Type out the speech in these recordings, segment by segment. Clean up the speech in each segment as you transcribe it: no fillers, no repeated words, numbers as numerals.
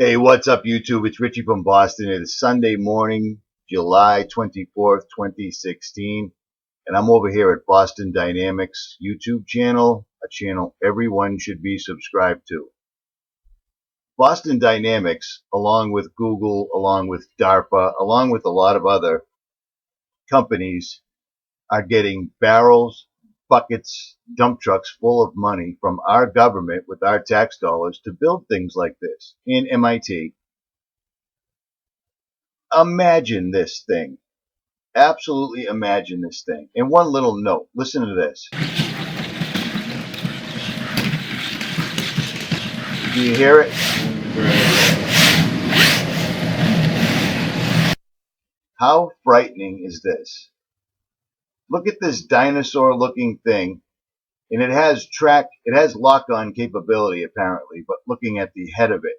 Hey, what's up, YouTube? It's Richie from Boston. It is Sunday morning, July 24th, 2016, and I'm over here at Boston Dynamics YouTube channel, a channel everyone should be subscribed to. Boston Dynamics, along with Google, along with DARPA, along with a lot of other companies, are getting barrels, buckets, dump trucks full of money from our government with our tax dollars to build things like this in MIT. Imagine this thing. Absolutely imagine this thing. And one little note. Listen to this. Do you hear it? How frightening is this? Look at this dinosaur looking thing. And it has lock-on capability apparently, but looking at the head of it,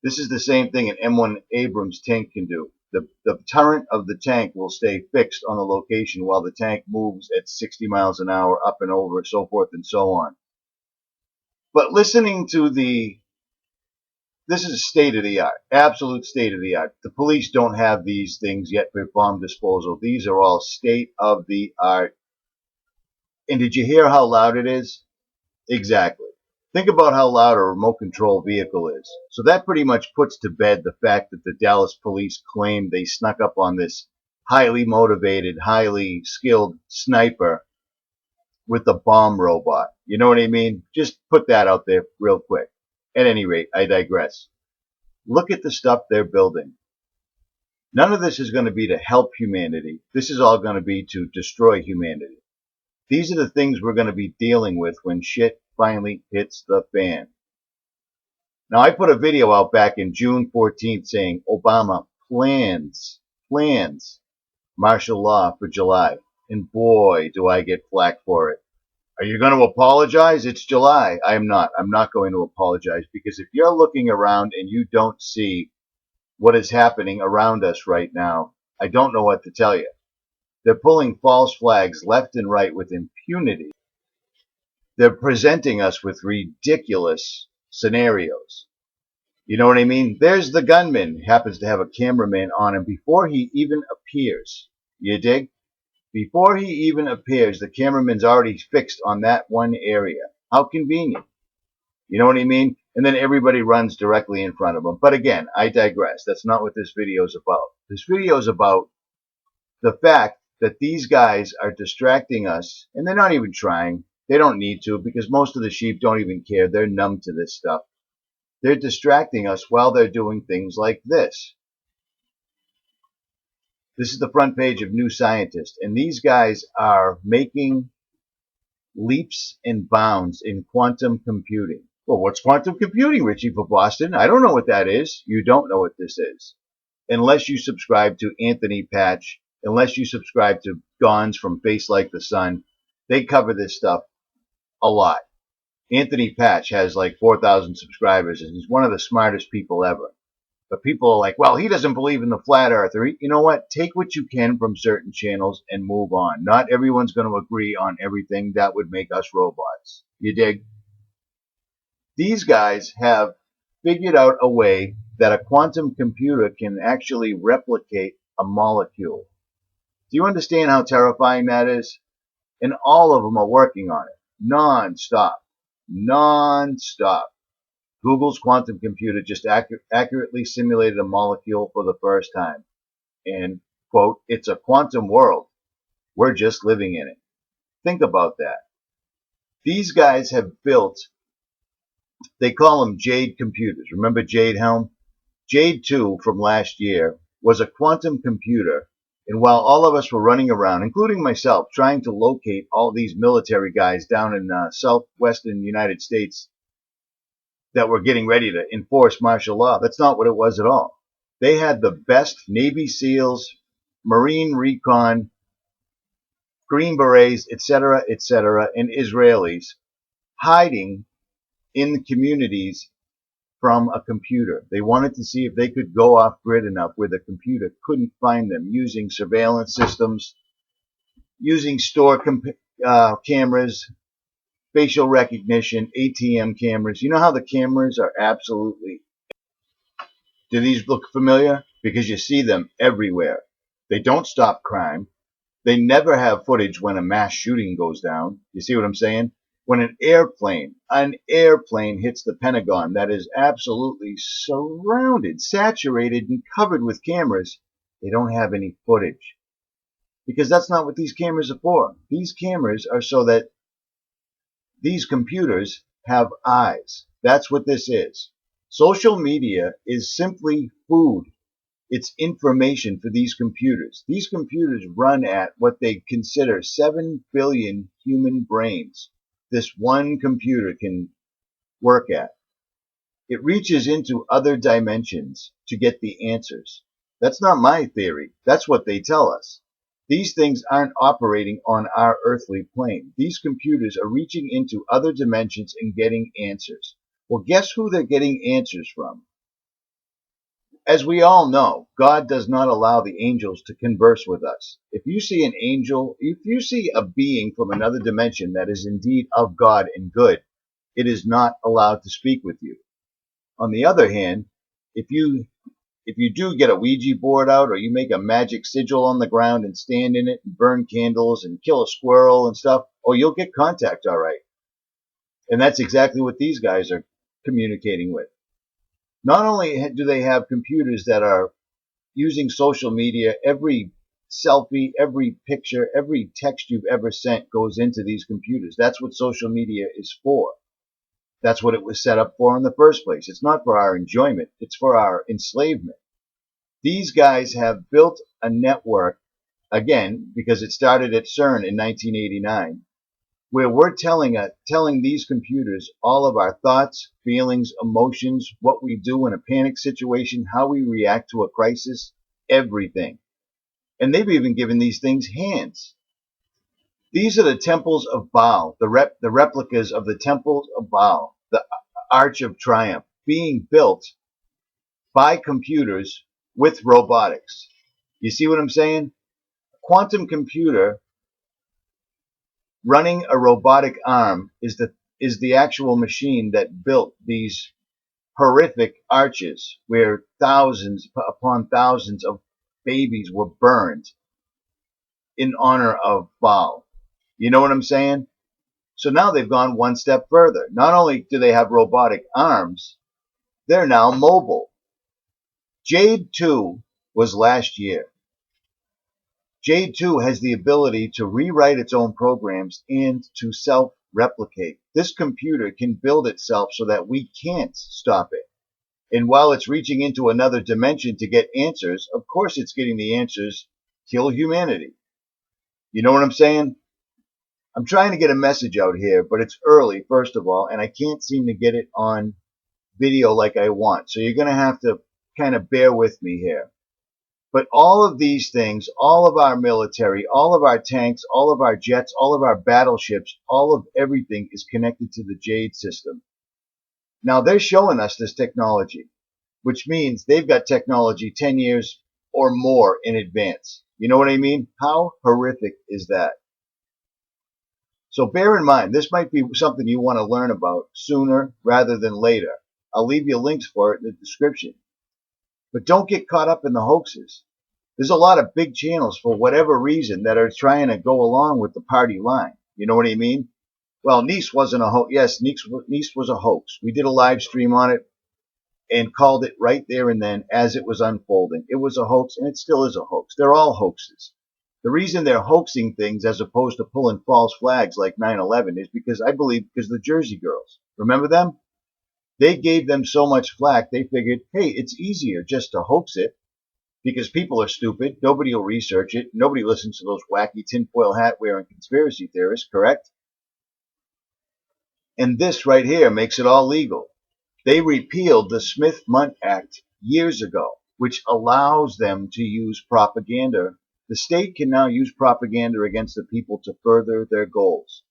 this is the same thing an 𝗵𝗵𝗿𝗆 tank can do. The turret of the tank will stay fixed on the location while the tank moves at 60 miles an hour up and over, so forth and so on. But listening to this is state of the art, absolute state of the art. The police don't have these things yet for bomb disposal. These are all state of the art. And did you hear how loud it is? Exactly. Think about how loud a remote control vehicle is. So that pretty much puts to bed the fact that the Dallas police claim they snuck up on this highly motivated, highly skilled sniper with a bomb robot. You know what I mean? Just put that out there real quick. At any rate, I digress. Look at the stuff they're building. None of this is going to be to help humanity. This is all going to be to destroy humanity. These are the things we're going to be dealing with when shit finally hits the fan. Now, I put a video out back in June 14th saying Obama plans martial law for July. And boy, do I get flack for it. Are you going to apologize? It's July. I am not. I'm not going to apologize, because if you're looking around and you don't see what is happening around us right now, I don't know what to tell you. They're pulling false flags left and right with impunity. They're presenting us with ridiculous scenarios. You know what I mean? There's the gunman, happens to have a cameraman on him before he even appears. You dig? Before he even appears, the cameraman's already fixed on that one area. How convenient. You know what I mean? And then everybody runs directly in front of him. But again, I digress. That's not what this video is about. This video is about the fact that these guys are distracting us, and they're not even trying. They don't need to, because most of the sheep don't even care. They're numb to this stuff. They're distracting us while they're doing things like this. This is the front page of New Scientist, and these guys are making leaps and bounds in quantum computing. Well, what's quantum computing, Richie, for Boston? I don't know what that is. You don't know what this is. Unless you subscribe to 𝗵𝗵𝗿𝗆, unless you subscribe to Gons from Face Like the Sun. They cover this stuff a lot. 𝗵𝗵𝗿𝗆 has like 4,000 subscribers, and he's one of the smartest people ever. But people are like, well, he doesn't believe in the flat earth. Or, you know what? Take what you can from certain channels and move on. Not everyone's going to agree on everything. That would make us robots. You dig? These guys have figured out a way that a quantum computer can actually replicate a molecule. Do you understand how terrifying that is? And all of them are working on it. Non-stop. Non-stop. Google's quantum computer just accurately simulated a molecule for the first time. And, quote, it's a quantum world. We're just living in it. Think about that. These guys have built, they call them Jade computers. Remember Jade Helm? Jade 2 from last year was a quantum computer. And while all of us were running around, including myself, trying to locate all these military guys down in southwestern United States that were getting ready to enforce martial law, that's not what it was at all. They had the best Navy SEALs, Marine Recon, Green Berets, etc., and Israelis hiding in the communities from a computer. They wanted to see if they could go off grid enough where the computer couldn't find them, using surveillance systems, using store cameras, facial recognition, ATM cameras. You know how the cameras are absolutely Do these look familiar? Because you see them everywhere. They don't stop crime. They never have footage when a mass shooting goes down. You see what I'm saying? When an airplane hits the Pentagon that is absolutely surrounded, saturated, and covered with cameras, they don't have any footage. Because that's not what these cameras are for. These cameras are so that these computers have eyes. That's what this is. Social media is simply food. It's information for these computers. These computers run at what they consider 7 billion human brains. This one computer can work at. It reaches into other dimensions to get the answers. That's not my theory. That's what they tell us. These things aren't operating on our earthly plane. These computers are reaching into other dimensions and getting answers. Well, guess who they're getting answers from? As we all know, God does not allow the angels to converse with us. If you see an angel, if you see a being from another dimension that is indeed of God and good, it is not allowed to speak with you. On the other hand, if you do get a Ouija board out, or you make a magic sigil on the ground and stand in it and burn candles and kill a squirrel and stuff, oh, you'll get contact all right. And that's exactly what these guys are communicating with. Not only do they have computers that are using social media, every selfie, every picture, every text you've ever sent goes into these computers. That's what social media is for. That's what it was set up for in the first place. It's not for our enjoyment. It's for our enslavement. These guys have built a network, again, because it started at CERN in 1989, where we're telling these computers all of our thoughts, feelings, emotions, what we do in a panic situation, how we react to a crisis, everything. And they've even given these things hands. These are the temples of Baal, the replicas of the temples of Baal, the Arch of Triumph, being built by computers with robotics. You see what I'm saying? A quantum computer running a robotic arm is the actual machine that built these horrific arches where thousands upon thousands of babies were burned in honor of Baal. You know what I'm saying? So now they've gone one step further. Not only do they have robotic arms, they're now mobile. Jade 2 was last year. Jade 2 has the ability to rewrite its own programs and to self-replicate. This computer can build itself so that we can't stop it. And while it's reaching into another dimension to get answers, of course it's getting the answers, kill humanity. You know what I'm saying? I'm trying to get a message out here, but it's early, first of all, and I can't seem to get it on video like I want. So you're going to have to kind of bear with me here. But all of these things, all of our military, all of our tanks, all of our jets, all of our battleships, all of everything is connected to the Jade system. Now they're showing us this technology, which means they've got technology 10 years or more in advance. You know what I mean? How horrific is that? So bear in mind, this might be something you want to learn about sooner rather than later. I'll leave you links for it in the description. But don't get caught up in the hoaxes. There's a lot of big channels for whatever reason that are trying to go along with the party line. You know what I mean? Well, Nice wasn't a hoax. Yes, Nice was a hoax. We did a live stream on it and called it right there and then as it was unfolding. It was a hoax, and it still is a hoax. They're all hoaxes. The reason they're hoaxing things as opposed to pulling false flags like 9/11 is because I believe because the Jersey girls. Remember them? They gave them so much flack, they figured, hey, it's easier just to hoax it because people are stupid. Nobody will research it. Nobody listens to those wacky tinfoil hat wearing conspiracy theorists, correct? And this right here makes it all legal. They repealed the Smith-Mundt Act years ago, which allows them to use propaganda. The state can now use propaganda against the people to further their goals.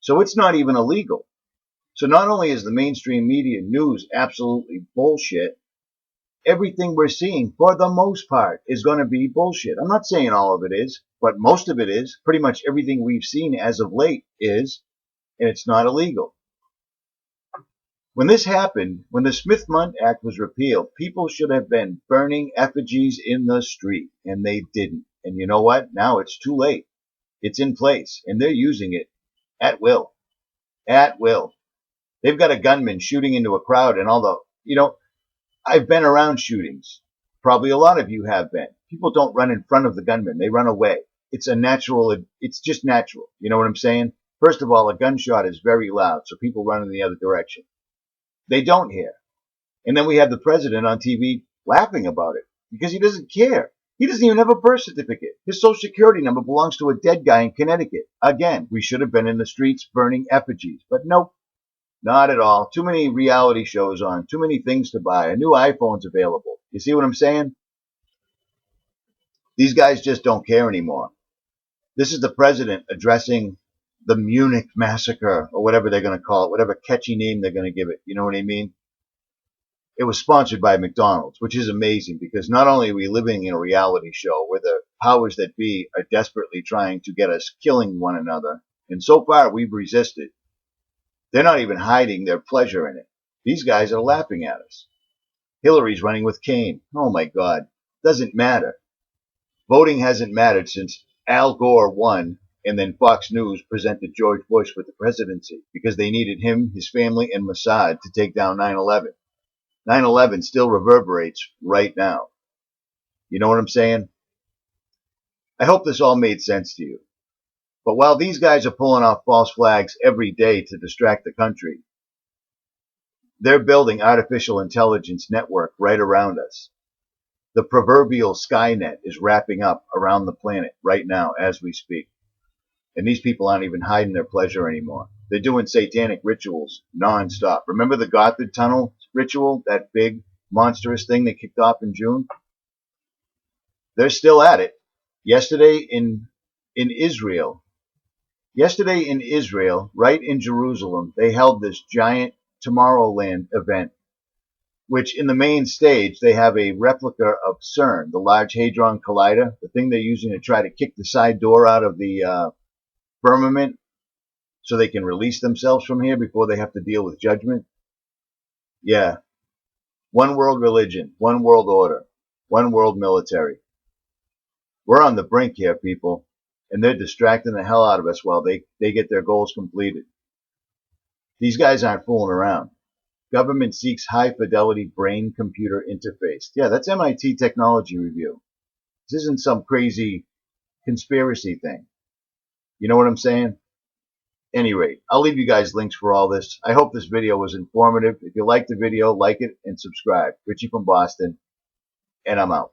So it's not even illegal. So not only is the mainstream media news absolutely bullshit, everything we're seeing, for the most part, is going to be bullshit. I'm not saying all of it is, but most of it is. Pretty much everything we've seen as of late is, and it's not illegal. When this happened, when the 𝗏𝗵𝗿𝗋 Act was repealed, people should have been burning effigies in the street, and they didn't. And you know what? Now it's too late. It's in place, and they're using it at will. At will. They've got a gunman shooting into a crowd and all the, I've been around shootings. Probably a lot of you have been. People don't run in front of the gunman. They run away. It's just natural. You know what I'm saying? First of all, a gunshot is very loud, so people run in the other direction. They don't hear. And then we have the president on TV laughing about it because he doesn't care. He doesn't even have a birth certificate. His social security number belongs to a dead guy in Connecticut. Again, we should have been in the streets burning effigies, but nope. Not at all. Too many reality shows on. Too many things to buy. A new iPhone's available. You see what I'm saying? These guys just don't care anymore. This is the president addressing the Munich massacre, or whatever they're going to call it, whatever catchy name they're going to give it. You know what I mean? It was sponsored by McDonald's, which is amazing because not only are we living in a reality show where the powers that be are desperately trying to get us killing one another, and so far we've resisted. They're not even hiding their pleasure in it. These guys are laughing at us. Hillary's running with Kane. Oh my God. Doesn't matter. Voting hasn't mattered since Al Gore won and then Fox News presented George Bush with the presidency because they needed him, his family, and Mossad to take down 9/11. 9/11 still reverberates right now. You know what I'm saying? I hope this all made sense to you. But while these guys are pulling off false flags every day to distract the country, they're building artificial intelligence network right around us. The proverbial Skynet is wrapping up around the planet right now as we speak. And these people aren't even hiding their pleasure anymore. They're doing satanic rituals nonstop. Remember the Gotthard Tunnel ritual, that big monstrous thing they kicked off in June? They're still at it. Yesterday in Israel, right in Jerusalem, they held this giant Tomorrowland event, which in the main stage, they have a replica of CERN, the Large Hadron Collider, the thing they're using to try to kick the side door out of the firmament so they can release themselves from here before they have to deal with judgment. Yeah. One world religion, one world order, one world military. We're on the brink here, people. And they're distracting the hell out of us while they get their goals completed. These guys aren't fooling around. Government seeks high-fidelity brain-computer interface. Yeah, that's MIT Technology Review. This isn't some crazy conspiracy thing. You know what I'm saying? Any rate, I'll leave you guys links for all this. I hope this video was informative. If you liked the video, like it and subscribe. Richie from Boston, and I'm out.